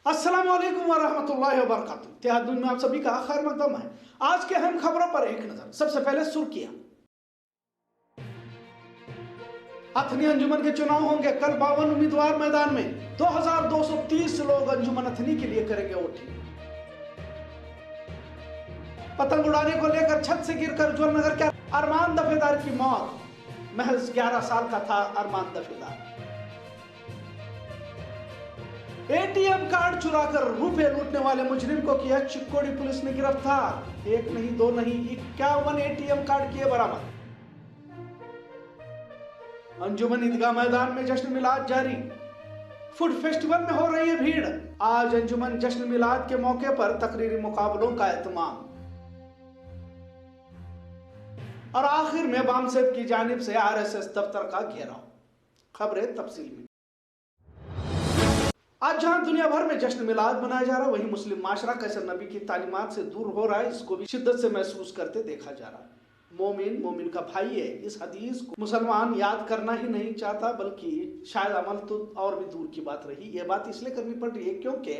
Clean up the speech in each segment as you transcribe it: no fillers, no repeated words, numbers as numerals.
अस्सलाम वालेकुम वरहमतुल्लाहि वबरकातुहू। इत्तेहाद न्यूज़ में आप सभी का खैर मकदम है। आज के अहम खबरों पर एक नजर। सबसे पहले सुर्खियां। अथनी अंजुमन के चुनाव होंगे कल। 52 उम्मीदवार मैदान में। 2230 लोग अंजुमन अथनी के लिए करेंगे वोटिंग। पतंग उड़ाने को लेकर छत से गिरकर ज्वलनगर के अरमान दफेदार की मौत। महज 11 साल का था अरमान दफेदार। एटीएम कार्ड चुराकर रुपए लूटने वाले मुजरिम को किया चिक्कोड़ी पुलिस ने गिरफ्तार। एक नहीं दो नहीं 51 एटीएम कार्ड किए बरामद। अंजुमन ईदगाह मैदान में जश्न मिलाद जारी। फूड फेस्टिवल में हो रही है भीड़। आज अंजुमन जश्न मिलाद के मौके पर तकरीरी मुकाबलों का एहतमाम। और आखिर में बामसेद की जानिब से आरएसएस दफ्तर का घेराव। खबरें तफसील में। आज जहां दुनिया भर में जश्न मिलाद मनाया जा रहा है, वहीं मुस्लिम माशरा कैसे नबी की तालीमात से दूर हो रहा है, इसको भी शिद्दत से महसूस करते देखा जा रहा है। मोमिन मोमिन का भाई है, इस हदीस को मुसलमान याद करना ही नहीं चाहता, बल्कि शायद अमल तो और भी दूर की बात रही। यह बात इसलिए करनी पड़ रही है क्योंकि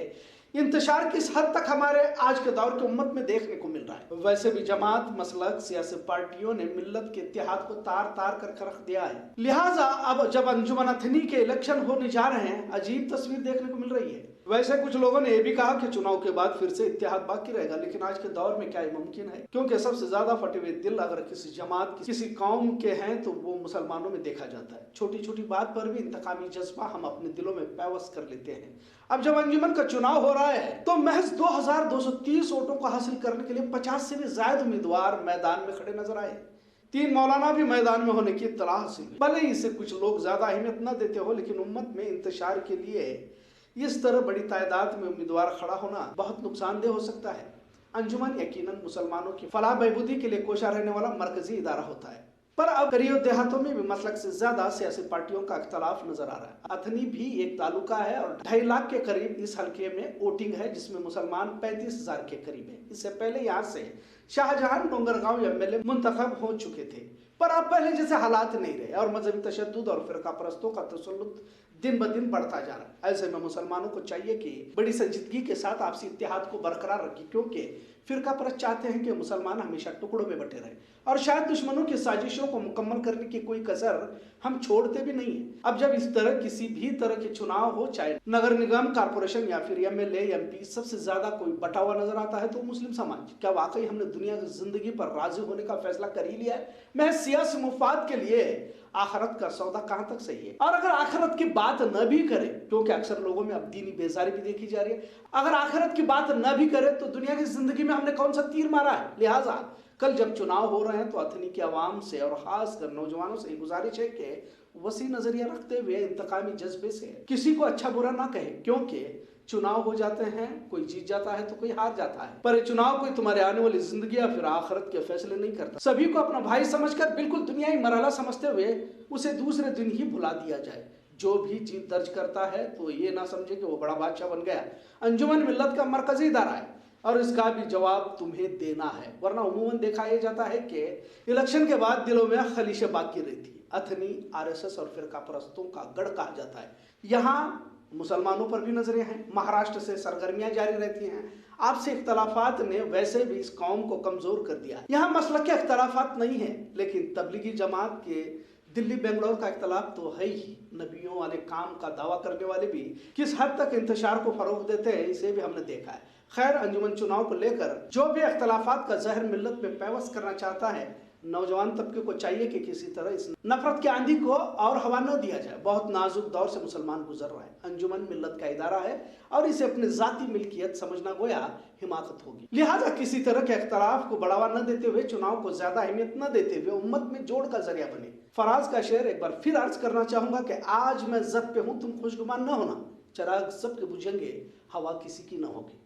इंतशार किस हद तक हमारे आज के दौर की उम्मत में देखने को मिल रहा है। वैसे भी जमात मसलक सियासी पार्टियों ने मिल्लत के इत्तेहाद को तार तार कर रख दिया है। लिहाजा अब जब अंजुमन अथनी के इलेक्शन होने जा रहे हैं, अजीब तस्वीर देखने को मिल रही है। वैसे कुछ लोगों ने यह भी कहा कि चुनाव के बाद फिर से इत्तेहाद बाकी रहेगा, लेकिन आज के दौर में क्या ये मुमकिन है? क्योंकि सबसे ज्यादा फटे हुए दिल अगर किसी जमात किसी कौम के हैं तो वो मुसलमानों में देखा जाता है। छोटी छोटी बात पर भी इंतकामी जज्बा हम अपने दिलों में पैवस कर लेते हैं। अब जब अंजुमन का चुनाव हो रहा है तो महज 2230 वोटों को हासिल करने के लिए 50 से भी ज्यादा उम्मीदवार मैदान में खड़े नजर आए। 3 मौलाना भी मैदान में होने की इत्तला हासिल हुई। भले इसे कुछ लोग ज्यादा अहमियत न देते हो, लेकिन उम्मत में इंतशार के लिए इस तरह बड़ी तादाद में उम्मीदवार खड़ा होना बहुत नुकसानदेह हो सकता है। अंजुमन यकीनन मुसलमानों की फलाह बहबूदी के लिए कोशा रहने वाला मरकजी इदारा होता है, पर अब करीब देहातों में भी मसलक से ज्यादा सियासी पार्टियों का इख्तलाफ नजर आ रहा है। अथनी भी एक तालुका है और 2.5 लाख के करीब इस हल्के में वोटिंग है, जिसमें मुसलमान 35,000 के करीब है। इससे पहले यहाँ से शाहजहां डोंगरगांव एमएलए मुंतखब हो चुके थे, पर अब पहले जैसे हालात नहीं रहे और मजहबी तशद्दुद और फिरका परस्तों का तसल्लुत दिन ब दिन बढ़ता जा रहा है। ऐसे में मुसलमानों को चाहिए कि बड़ी संजीदगी के साथ आपसी इत्तेहाद को बरकरार रखें, क्योंकि फिरका परस्त चाहते हैं कि मुसलमान हमेशा टुकड़ों में बटे रहे और शायद दुश्मनों की साजिशों को मुकम्मल करने की कोई कसर हम छोड़ते भी नहीं है। अब जब इस तरह किसी भी तरह के चुनाव हो, चाहे नगर निगम, कारपोरेशन या फिर एमएलए एमपी, सबसे ज्यादा कोई बटा हुआ नजर आता है तो मुस्लिम समाज। क्या वाकई हमने दुनिया की जिंदगी पर राजी होने का फैसला कर ही लिया है? मैं सियासी मुफाद के लिए आखिरत का सौदा कहां तक सही है? और अगर आखिरत की बात न भी करे, क्योंकि अक्सर लोगों में अब दीनी बेजारी भी देखी जा रही है, अगर आखिरत की बात न भी करे तो दुनिया की जिंदगी में हमने कौन सा तीर मारा है? लिहाजा कल जब चुनाव हो रहे हैं तो अथनी की आवाम से और खासकर नौजवानों से गुजारिश है कि वसी नजरिया रखते हुए इंतकामी जज्बे से किसी को अच्छा बुरा ना कहे, क्योंकि चुनाव हो जाते हैं, कोई जीत जाता है तो कोई हार जाता है, पर चुनाव कोई तुम्हारे आने वाली जिंदगी या फिर आखिरत के फैसले नहीं करता। सभी को अपना भाई समझकर बिल्कुल दुनियाई मरहला समझते हुए उसे दूसरे दिन ही भुला दिया जाए। जो भी जीत दर्ज करता है तो ये ना समझे कि वो बड़ा बादशाह बन गया। अंजुमन मिल्लत का मरकजी इदारा है और इसका भी जवाब तुम्हें देना है, वरना उमूमन देखा यह जाता है कि इलेक्शन के बाद दिलों में खलीशें बाकी रहती है। अथनी आरएसएस और फिरका परस्तों का गढ़ कहा जाता है। यहाँ मुसलमानों पर भी नजरें हैं, महाराष्ट्र से सरगर्मियां जारी रहती हैं। आपसे इख्तलाफात ने वैसे भी इस कौम को कमजोर कर दिया। यहाँ मसलक के इख्तलाफात नहीं है, लेकिन तबलीगी जमात के दिल्ली बेंगलोर का इख्तलाफ तो है ही। नबियों वाले काम का दावा करने वाले भी किस हद तक इंतशार को फरोग देते हैं, इसे भी हमने देखा है। खैर, अंजुमन चुनाव को लेकर जो भी इख्तलाफात का जहर मिल्लत में पैवस करना चाहता है, नौजवान तबके को चाहिए कि किसी तरह इस नफरत की आंधी को और हवा न दिया जाए। बहुत नाजुक दौर से मुसलमान गुजर रहा है। अंजुमन मिल्लत का इदारा है और इसे अपनी जाती मिल्कियत समझना गोया हिमाकत होगी। लिहाजा किसी तरह के इख्तलाफ को बढ़ावा न देते हुए, चुनाव को ज्यादा अहमियत न देते हुए उम्मत में जोड़ का जरिया बने। फराज का शेर एक बार फिर अर्ज करना चाहूंगा कि आज मैं जद पे हूं, तुम खुशगुमान न होना। चराग सबके बुझेंगे, हवा किसी की न होगी।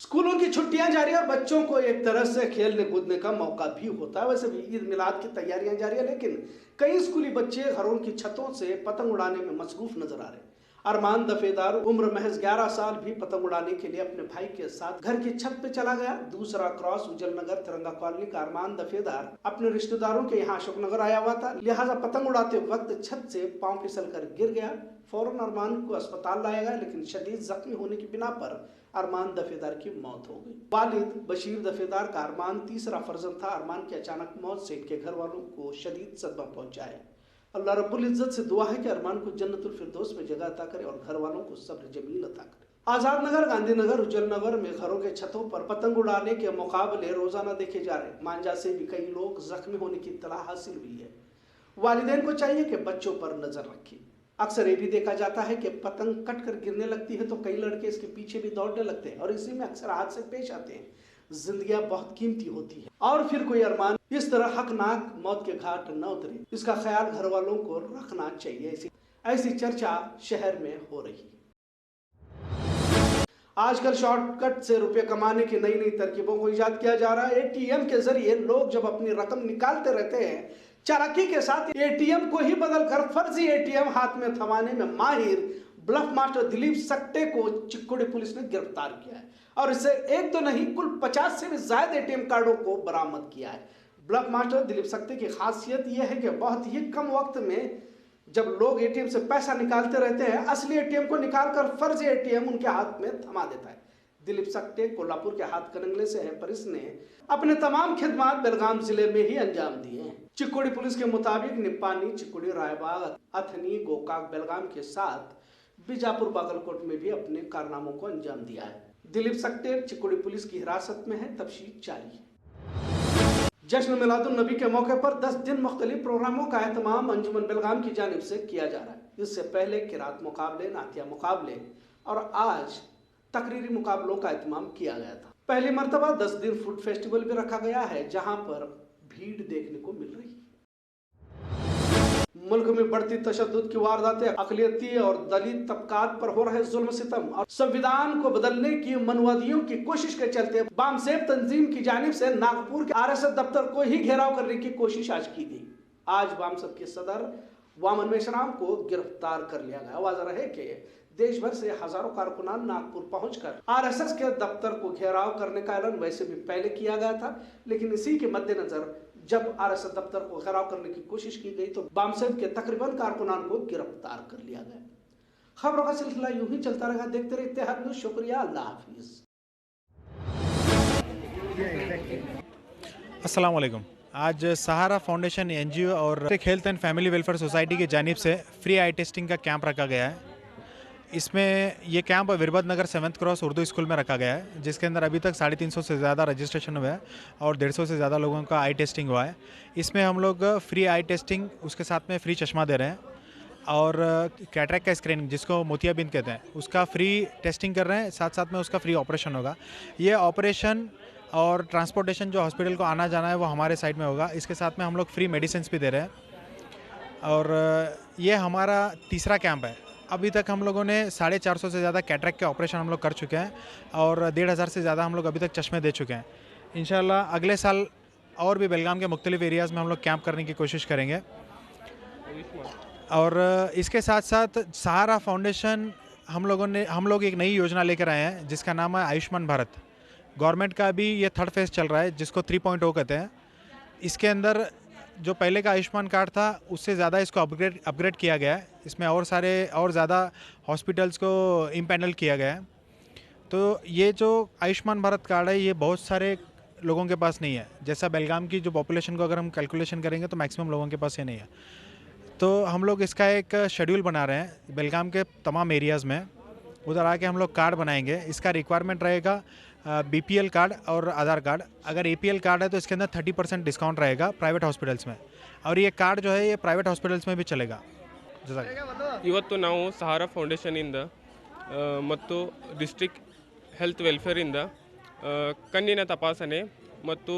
स्कूलों की छुट्टियां जारी और बच्चों को एक तरह से खेलने कूदने का मौका भी होता है। वैसे भी ईद मिलाद की तैयारियां जारी है, लेकिन कई स्कूली बच्चे घरों की छतों से पतंग उड़ाने में मसरूफ नजर आ रहे हैं। अरमान दफेदार उम्र महज 11 साल भी पतंग उड़ाने के लिए अपने भाई के साथ घर की छत पे चला गया। दूसरा क्रॉस उजलनगर तिरंगा कॉलोनी का अरमान दफेदार अपने रिश्तेदारों के यहाँ अशोकनगर आया हुआ था, लिहाजा पतंग उड़ाते वक्त छत से पांव फिसल कर गिर गया। फौरन अरमान को अस्पताल लाया गया, लेकिन शदीद जख्मी होने की बिना पर अरमान दफेदार की मौत हो गई। वालिद बशीर दफेदार का अरमान तीसरा फर्जंद था। अरमान की अचानक मौत से इनके घर वालों को शदीद सदमा पहुंचा है। अल्लाह रब्बुल इज्जत से दुआ है कि अरमान को जन्नतुल फिरदौस में जगह अता करे और घर वालों को सब्र जमील अता करे। आजाद नगर, गांधीनगर, उज्जैननगर में घरों के छतों पर पतंग उड़ाने के मुकाबले रोजाना देखे जा रहे। मांझा से भी कई लोग जख्मी होने की इत्तला हासिल हुई है। वालिदैन को चाहिए कि बच्चों पर नजर रखें। अक्सर ये भी देखा जाता है कि पतंग कट कर गिरने लगती है तो कई लड़के इसके पीछे भी दौड़ने लगते हैं और इसी में अक्सर हादसे पेश आते हैं। जिंदगियां बहुत कीमती होती है और फिर कोई अरमान इस तरह हकनाक मौत के घाट न उतरे, इसका ख्याल घर वालों को रखना चाहिए। ऐसी चर्चा शहर में हो रही है। आजकल शॉर्टकट से रुपए कमाने की नई नई तरकीबों को इजाद किया जा रहा है। एटीएम के जरिए लोग जब अपनी रकम निकालते रहते हैं, चालाकी के साथ एटीएम को ही बदलकर फर्जी एटीएम हाथ में थमाने में माहिर ब्लफ मास्टर दिलीप सक्टे को चिक्कोड़ी पुलिस ने गिरफ्तार किया है और इससे एक तो नहीं कुल 50 से भी ज्यादा एटीएम कार्डों को बरामद किया है। ब्लफ मास्टर दिलीप सक्टे की खासियत यह है कि बहुत ही कम वक्त में जब लोग एटीएम से पैसा निकालते रहते हैं, असली एटीएम को निकालकर फर्जी एटीएम उनके हाथ में थमा देता है। दिलीप सक्टे कोल्हापुर के हाथ कनंगले से है, पर इसने अपने तमाम खिदमात बेलगाम जिले में ही अंजाम दिए हैं। चिक्कोड़ी पुलिस के मुताबिक निप्पानी, चिक्कोड़ी, रायबाग, अथनी, गोकाक, बेलगाम के साथ बीजापुर, बागलकोट में भी अपने कारनामों को अंजाम दिया है। दिलीप सक्टे चिक्कोड़ी पुलिस की हिरासत में है, तफ्तीश जारी है। जश्न मिलादुन नबी के मौके पर 10 दिन मुख्तलिफ प्रोग्रामों का एहतमाम अंजुमन बेलगाम की जानिब से किया जा रहा है। इससे पहले किरात मुकाबले, नातिया मुकाबले और आज तकरीरी मुकाबलों का एहतमाम किया गया था। पहली मरतबा 10 दिन फूड फेस्टिवल भी रखा गया है, जहां पर भीड़ देखने को मिल रही है। मुल्क में बढ़ती तशद्दुद की वारदातें, अक़लियती और दलित तबकात पर हो रहे जुल्म सितम और संविधान को बदलने की मनवादियों की कोशिश के चलते बामसेब तंजीम की जानिब से नागपुर के आरएसएस दफ्तर को ही घेराव करने की कोशिश आज की गई। आज बामसेब के सदर वामन मेश्राम को गिरफ्तार कर लिया गया। वाज़ेह है कि देश भर से हजारों कारकुनान नागपुर पहुंचकर आरएसएस के दफ्तर को घेराव करने का ऐलान वैसे भी पहले किया गया था, लेकिन इसी के मद्देनजर जब आरएसएस दफ्तर को घेराव करने की कोशिश की गई तो बामसेब के तकरीबन कारकुनान को गिरफ्तार कर लिया गया। खबरों का सिलसिला यूं ही चलता रहेगा। देखते रहे इत्तेहाद न्यूज़। शुक्रिया, अल्लाह हाफिज। अस्सलाम वालेकुम। आज सहारा फाउंडेशन एनजीओ और health and family welfare society की जानिब से फ्री आई टेस्टिंग का कैंप रखा गया है। इसमें ये कैंप विरबद नगर 7th क्रॉस उर्दू स्कूल में रखा गया है, जिसके अंदर अभी तक 350 से ज़्यादा रजिस्ट्रेशन हुआ है और 150 से ज़्यादा लोगों का आई टेस्टिंग हुआ है। इसमें हम लोग फ्री आई टेस्टिंग, उसके साथ में फ्री चश्मा दे रहे हैं और कैटरेक्ट का स्क्रीनिंग, जिसको मोतियाबिंद कहते हैं, उसका फ्री टेस्टिंग कर रहे हैं। साथ साथ में उसका फ्री ऑपरेशन होगा। ये ऑपरेशन और ट्रांसपोर्टेशन जो हॉस्पिटल को आना जाना है वो हमारे साइड में होगा। इसके साथ में हम लोग फ्री मेडिसिन भी दे रहे हैं और ये हमारा तीसरा कैंप है। अभी तक हम लोगों ने 450 से ज़्यादा कैटरेक्ट के ऑपरेशन हम लोग कर चुके हैं और 1500 से ज़्यादा हम लोग अभी तक चश्मे दे चुके हैं। इंशाल्लाह अगले साल और भी बेलगाम के मुख्तलिफ एरियाज़ में हम लोग कैंप करने की कोशिश करेंगे। और इसके साथ साथ सहारा फाउंडेशन हम लोग एक नई योजना लेकर आए हैं जिसका नाम है आयुष्मान भारत। गवर्नमेंट का अभी ये 3rd फेज़ चल रहा है, जिसको 3.0 कहते हैं। इसके अंदर जो पहले का आयुष्मान कार्ड था उससे ज़्यादा इसको अपग्रेड किया गया है। इसमें और ज़्यादा हॉस्पिटल्स को इम्पैनल किया गया है। तो ये जो आयुष्मान भारत कार्ड है ये बहुत सारे लोगों के पास नहीं है। जैसा बेलगाम की जो पॉपुलेशन को अगर हम कैलकुलेशन करेंगे तो मैक्सिमम लोगों के पास ये नहीं है। तो हम लोग इसका एक शेड्यूल बना रहे हैं बेलगाम के तमाम एरियाज़ में। उधर आके हम लोग कार्ड बनाएंगे। इसका रिक्वायरमेंट रहेगा बीपीएल कार्ड और आधार कार्ड। अगर एपीएल कार्ड है तो इसके अंदर 30% डिस्काउंट रहेगा प्राइवेट हॉस्पिटल्स में, और ये कार्ड जो है ये प्राइवेट हॉस्पिटल्स में भी चलेगा। ಇವತ್ತು ನಾವು ಸಹಾರಾ ಫೌಂಡೇಶನಿಂದ ಮತ್ತು ಡಿಸ್ಟ್ರಿಕ್ಟ್ ಹೆಲ್ತ್ ವೆಲ್ಫೇರಿಂದ ಕಣ್ಣಿನ ತಪಾಸಣೆ ಮತ್ತು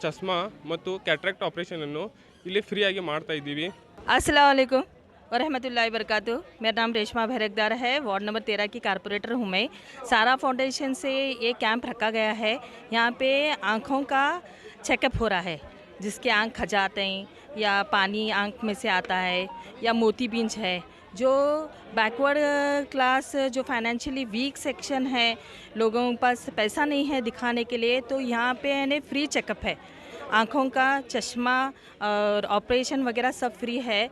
ಚಸ್ಮಾ ಮತ್ತು ಕ್ಯಾಟ್ರಾಕ್ಟ್ ಆಪರೇಷನನ್ನು ಇಲ್ಲಿ ಫ್ರೀಯಾಗಿ ಮಾಡ್ತಾ ಇದ್ದೀವಿ। अस्सलाम वालेकुम वरहमतुल्लाहि वबरकातुहू। मेरा नाम रेशमा भैरकदार है, वार्ड नंबर 13 की कारपोरेटर हूँ मैं। सारा फाउंडेशन से ये कैंप रखा गया है। यहाँ पे आँखों का चेकअप हो रहा है, जिसके आँख खजाते हैं या पानी आँख में से आता है या मोतीबिंज है जो बैकवर्ड क्लास जो फाइनेंशियली वीक सेक्शन है, लोगों के पास पैसा नहीं है दिखाने के लिए, तो यहाँ पे यानी फ्री चेकअप है, आँखों का चश्मा और ऑपरेशन वगैरह सब फ्री है।